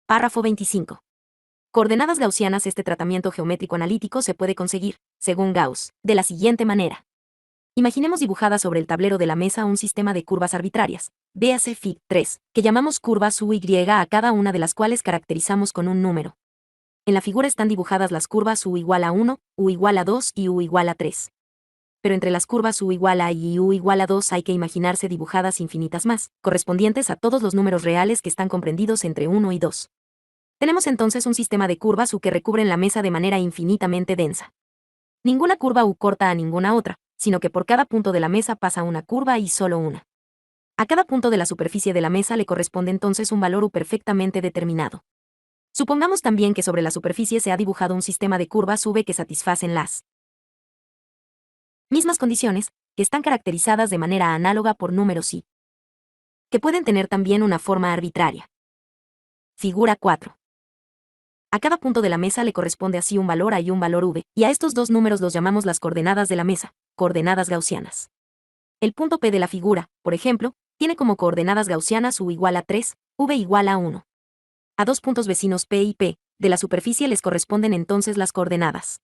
Párrafo 25. Coordenadas gaussianas. Este tratamiento geométrico analítico se puede conseguir, según Gauss, de la siguiente manera. Imaginemos dibujada sobre el tablero de la mesa un sistema de curvas arbitrarias, véase Fig. 3, que llamamos curvas U y a cada una de las cuales caracterizamos con un número. En la figura están dibujadas las curvas U igual a 1, U igual a 2 y U igual a 3. Pero entre las curvas U igual a y U igual a 2 hay que imaginarse dibujadas infinitas más, correspondientes a todos los números reales que están comprendidos entre 1 y 2. Tenemos entonces un sistema de curvas U que recubren la mesa de manera infinitamente densa. Ninguna curva U corta a ninguna otra, sino que por cada punto de la mesa pasa una curva y solo una. A cada punto de la superficie de la mesa le corresponde entonces un valor U perfectamente determinado. Supongamos también que sobre la superficie se ha dibujado un sistema de curvas V que satisfacen las mismas condiciones, que están caracterizadas de manera análoga por números I, que pueden tener también una forma arbitraria. Figura 4. A cada punto de la mesa le corresponde así un valor A y un valor V, y a estos dos números los llamamos las coordenadas de la mesa, coordenadas gaussianas. El punto P de la figura, por ejemplo, tiene como coordenadas gaussianas U igual a 3, V igual a 1. A dos puntos vecinos P y P, de la superficie les corresponden entonces las coordenadas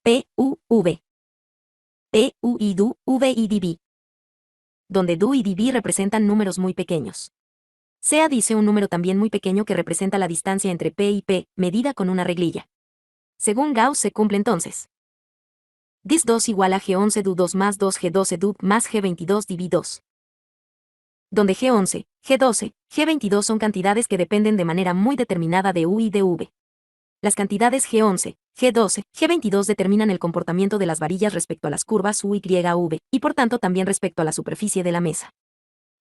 P, U, V. P, U y DU, V y dB. Donde DU y dB representan números muy pequeños. Sea dice un número también muy pequeño que representa la distancia entre P y P, medida con una reglilla. Según Gauss se cumple entonces. Dis 2 igual a G11 DU 2 más 2 G12 DU más G22 dB 2. Donde G11, G12, G22 son cantidades que dependen de manera muy determinada de U y de V. Las cantidades G11, G12, G22 determinan el comportamiento de las varillas respecto a las curvas U y V, y por tanto también respecto a la superficie de la mesa.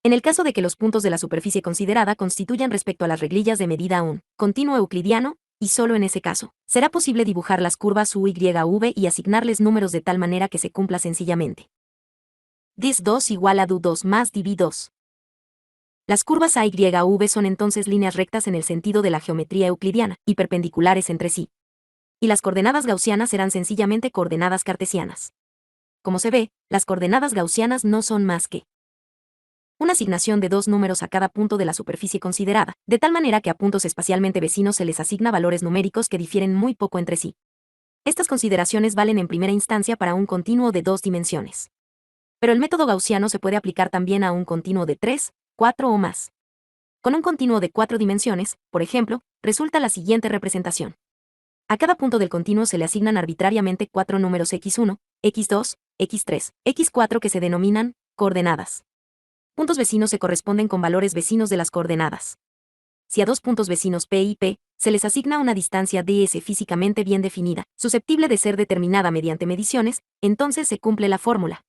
En el caso de que los puntos de la superficie considerada constituyan respecto a las reglillas de medida un continuo euclidiano, y solo en ese caso, será posible dibujar las curvas U y V y asignarles números de tal manera que se cumpla sencillamente. Dis 2 igual a DU 2 más dB 2. Las curvas A y V son entonces líneas rectas en el sentido de la geometría euclidiana, y perpendiculares entre sí. Y las coordenadas gaussianas serán sencillamente coordenadas cartesianas. Como se ve, las coordenadas gaussianas no son más que una asignación de dos números a cada punto de la superficie considerada, de tal manera que a puntos espacialmente vecinos se les asigna valores numéricos que difieren muy poco entre sí. Estas consideraciones valen en primera instancia para un continuo de dos dimensiones. Pero el método gaussiano se puede aplicar también a un continuo de 3, 4 o más. Con un continuo de 4 dimensiones, por ejemplo, resulta la siguiente representación. A cada punto del continuo se le asignan arbitrariamente 4 números x1, x2, x3, x4 que se denominan coordenadas. Puntos vecinos se corresponden con valores vecinos de las coordenadas. Si a dos puntos vecinos P y P se les asigna una distancia ds físicamente bien definida, susceptible de ser determinada mediante mediciones, entonces se cumple la fórmula.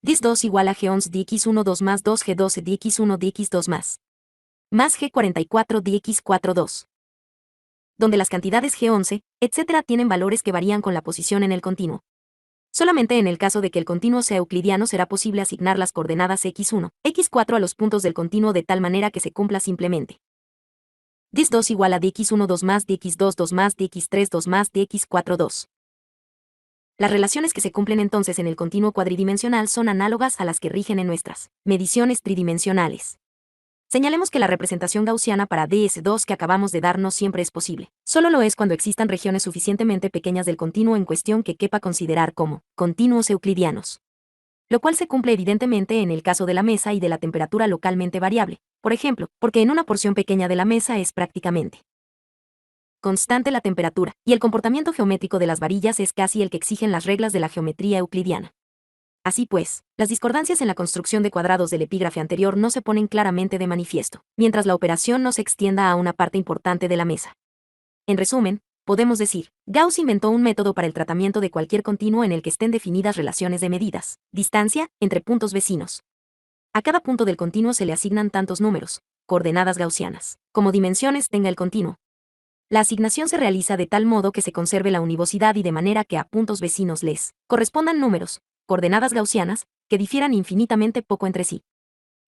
Dis 2 igual a G11 dx1 2 más 2 G12 dx1 dx2 más G44 dx4 2. Donde las cantidades G11, etc. tienen valores que varían con la posición en el continuo. Solamente en el caso de que el continuo sea euclidiano será posible asignar las coordenadas x1, x4 a los puntos del continuo de tal manera que se cumpla simplemente. Dis 2 igual a dx1 2 más dx2 2 más dx3 2 más dx4 2. Las relaciones que se cumplen entonces en el continuo cuadridimensional son análogas a las que rigen en nuestras mediciones tridimensionales. Señalemos que la representación gaussiana para ds2 que acabamos de dar no siempre es posible. Solo lo es cuando existan regiones suficientemente pequeñas del continuo en cuestión que quepa considerar como continuos euclidianos. Lo cual se cumple evidentemente en el caso de la mesa y de la temperatura localmente variable, por ejemplo, porque en una porción pequeña de la mesa es prácticamente constante la temperatura, y el comportamiento geométrico de las varillas es casi el que exigen las reglas de la geometría euclidiana. Así pues, las discordancias en la construcción de cuadrados del epígrafe anterior no se ponen claramente de manifiesto, mientras la operación no se extienda a una parte importante de la mesa. En resumen, podemos decir, Gauss inventó un método para el tratamiento de cualquier continuo en el que estén definidas relaciones de medidas, distancia, entre puntos vecinos. A cada punto del continuo se le asignan tantos números, coordenadas gaussianas, como dimensiones tenga el continuo. La asignación se realiza de tal modo que se conserve la univocidad y de manera que a puntos vecinos les correspondan números, coordenadas gaussianas, que difieran infinitamente poco entre sí.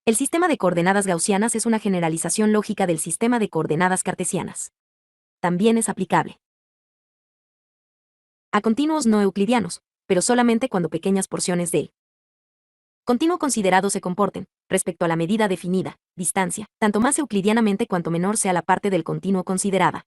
El sistema de coordenadas gaussianas es una generalización lógica del sistema de coordenadas cartesianas. También es aplicable a continuos no euclidianos, pero solamente cuando pequeñas porciones del continuo considerado se comporten, respecto a la medida definida, distancia, tanto más euclidianamente cuanto menor sea la parte del continuo considerada.